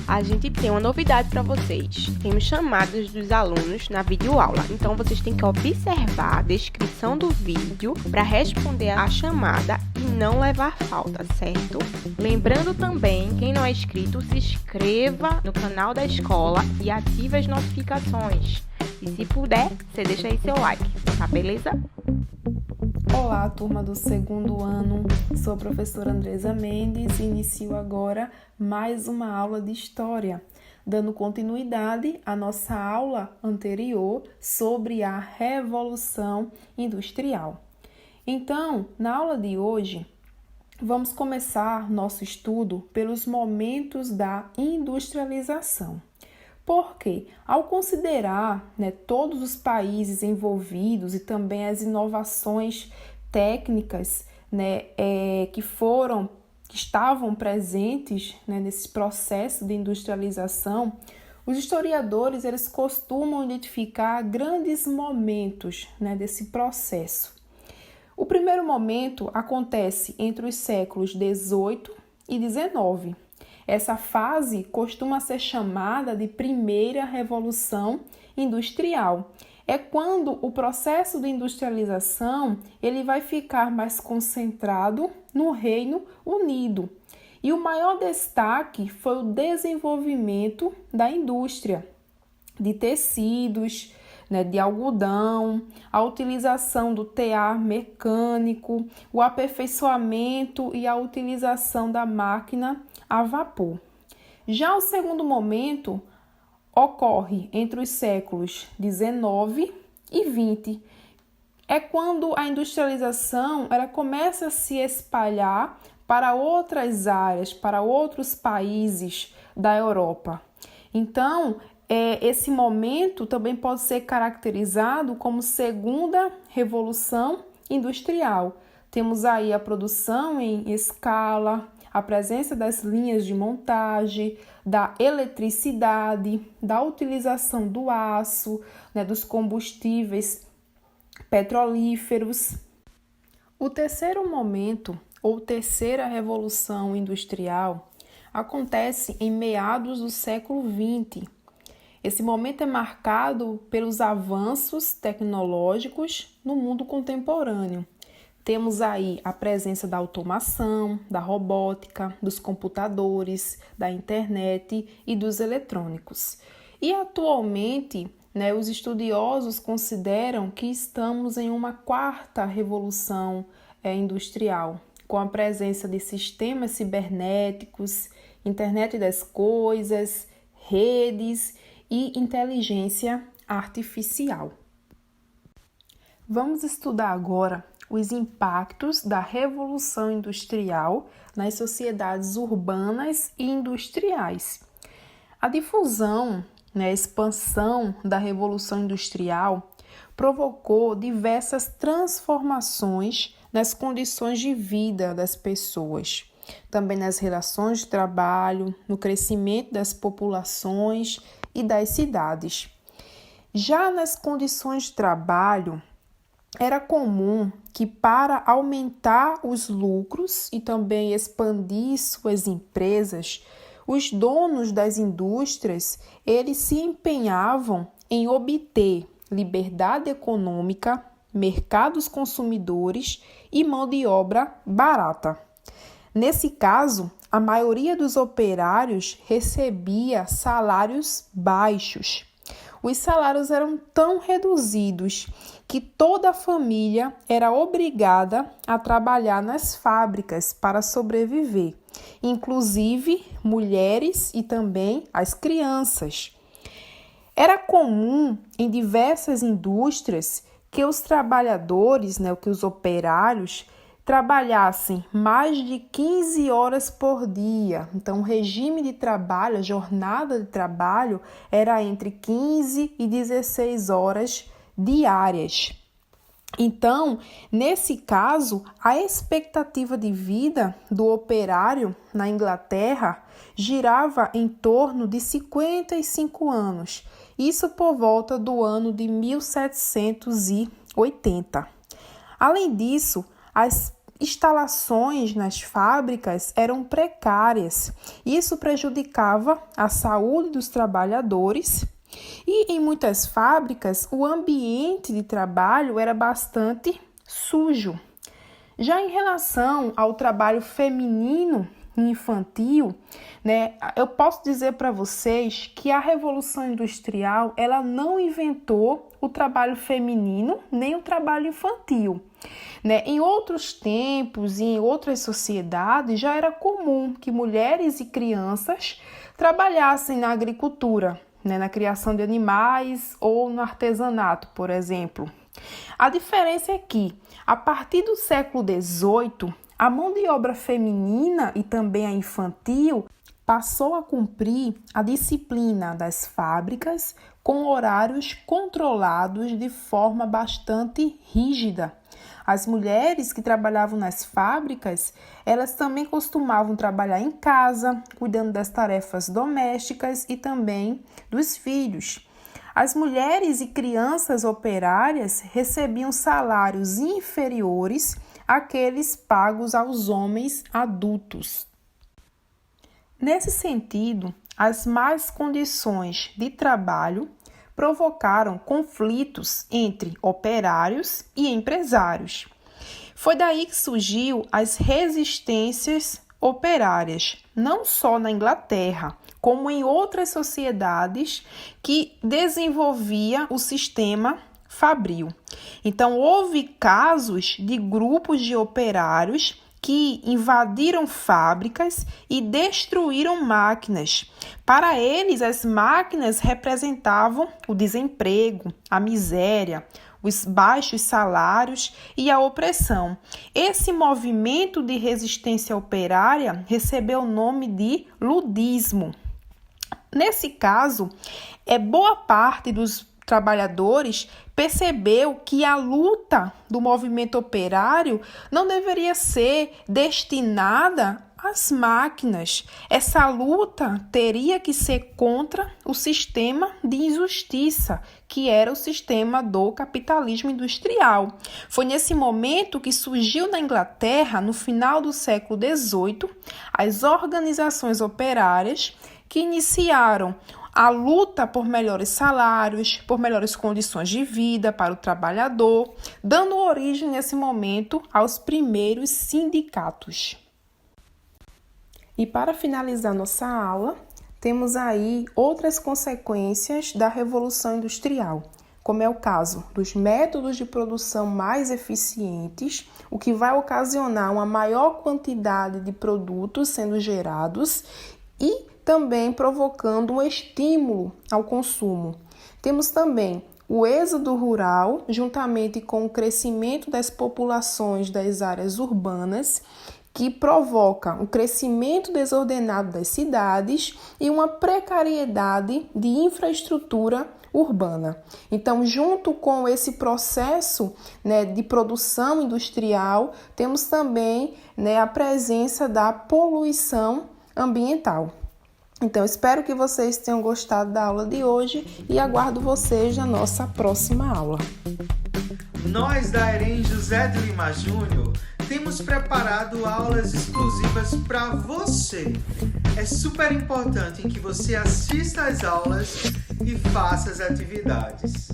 A gente tem uma novidade para vocês. Temos chamadas dos alunos na videoaula. Então, vocês têm que observar a descrição do vídeo para responder a chamada e não levar falta, certo? Lembrando também, quem não é inscrito, se inscreva no canal da escola e ative as notificações. E se puder, você deixa aí seu like, tá beleza? Olá, turma do segundo ano, sou a professora Andresa Mendes e inicio agora mais uma aula de História, dando continuidade à nossa aula anterior sobre a Revolução Industrial. Então, na aula de hoje, vamos começar nosso estudo pelos momentos da industrialização. Porque, ao considerar todos os países envolvidos e também as inovações técnicas que estavam presentes nesse processo de industrialização, os historiadores eles costumam identificar grandes momentos desse processo. O primeiro momento acontece entre os séculos 18 e 19. Essa fase costuma ser chamada de primeira revolução industrial. É quando o processo de industrialização ele vai ficar mais concentrado no Reino Unido. E o maior destaque foi o desenvolvimento da indústria de tecidos, de algodão, a utilização do tear mecânico, o aperfeiçoamento e a utilização da máquina a vapor. Já o segundo momento ocorre entre os séculos 19 e 20. É quando a industrialização ela começa a se espalhar para outras áreas, para outros países da Europa. Então, esse momento também pode ser caracterizado como segunda revolução industrial. Temos aí a produção em escala, a presença das linhas de montagem, da eletricidade, da utilização do aço, dos combustíveis petrolíferos. O terceiro momento, ou terceira revolução industrial, acontece em meados do século XX. Esse momento é marcado pelos avanços tecnológicos no mundo contemporâneo. Temos aí a presença da automação, da robótica, dos computadores, da internet e dos eletrônicos. E atualmente, os estudiosos consideram que estamos em uma quarta revolução industrial, com a presença de sistemas cibernéticos, internet das coisas, redes e inteligência artificial. Vamos estudar agora os impactos da Revolução Industrial nas sociedades urbanas e industriais. A difusão, a expansão da Revolução Industrial provocou diversas transformações nas condições de vida das pessoas, também nas relações de trabalho, no crescimento das populações e das cidades. Já nas condições de trabalho, era comum que para aumentar os lucros e também expandir suas empresas, os donos das indústrias, eles se empenhavam em obter liberdade econômica, mercados consumidores e mão de obra barata. Nesse caso, a maioria dos operários recebia salários baixos. Os salários eram tão reduzidos que toda a família era obrigada a trabalhar nas fábricas para sobreviver, inclusive mulheres e também as crianças. Era comum em diversas indústrias que os trabalhadores, que os operários, trabalhassem mais de 15 horas por dia. Então, o regime de trabalho, a jornada de trabalho, era entre 15 e 16 horas diárias. Então, nesse caso, a expectativa de vida do operário na Inglaterra girava em torno de 55 anos, isso por volta do ano de 1780. Além disso, as instalações nas fábricas eram precárias. Isso prejudicava a saúde dos trabalhadores e em muitas fábricas o ambiente de trabalho era bastante sujo. Já em relação ao trabalho feminino e infantil, eu posso dizer para vocês que a Revolução Industrial ela não inventou o trabalho feminino nem o trabalho infantil. Em outros tempos e em outras sociedades já era comum que mulheres e crianças trabalhassem na agricultura, na criação de animais ou no artesanato, por exemplo. A diferença é que, a partir do século XVIII, a mão de obra feminina e também a infantil passou a cumprir a disciplina das fábricas com horários controlados de forma bastante rígida. As mulheres que trabalhavam nas fábricas, elas também costumavam trabalhar em casa, cuidando das tarefas domésticas e também dos filhos. As mulheres e crianças operárias recebiam salários inferiores àqueles pagos aos homens adultos. Nesse sentido, as más condições de trabalho provocaram conflitos entre operários e empresários. Foi daí que surgiu as resistências operárias, não só na Inglaterra, como em outras sociedades que desenvolvia o sistema fabril. Então, houve casos de grupos de operários que invadiram fábricas e destruíram máquinas. Para eles, as máquinas representavam o desemprego, a miséria, os baixos salários e a opressão. Esse movimento de resistência operária recebeu o nome de ludismo. Nesse caso, boa parte dos trabalhadores percebeu que a luta do movimento operário não deveria ser destinada às máquinas. Essa luta teria que ser contra o sistema de injustiça, que era o sistema do capitalismo industrial. Foi nesse momento que surgiu na Inglaterra, no final do século XVIII, as organizações operárias que iniciaram a luta por melhores salários, por melhores condições de vida para o trabalhador, dando origem nesse momento aos primeiros sindicatos. E para finalizar nossa aula, temos aí outras consequências da Revolução Industrial, como é o caso dos métodos de produção mais eficientes, o que vai ocasionar uma maior quantidade de produtos sendo gerados e também provocando um estímulo ao consumo. Temos também o êxodo rural, juntamente com o crescimento das populações das áreas urbanas, que provoca um crescimento desordenado das cidades e uma precariedade de infraestrutura urbana. Então, junto com esse processo de produção industrial, temos também a presença da poluição ambiental. Então, espero que vocês tenham gostado da aula de hoje e aguardo vocês na nossa próxima aula. Nós da EREM José de Lima Júnior temos preparado aulas exclusivas para você. É super importante que você assista às aulas e faça as atividades.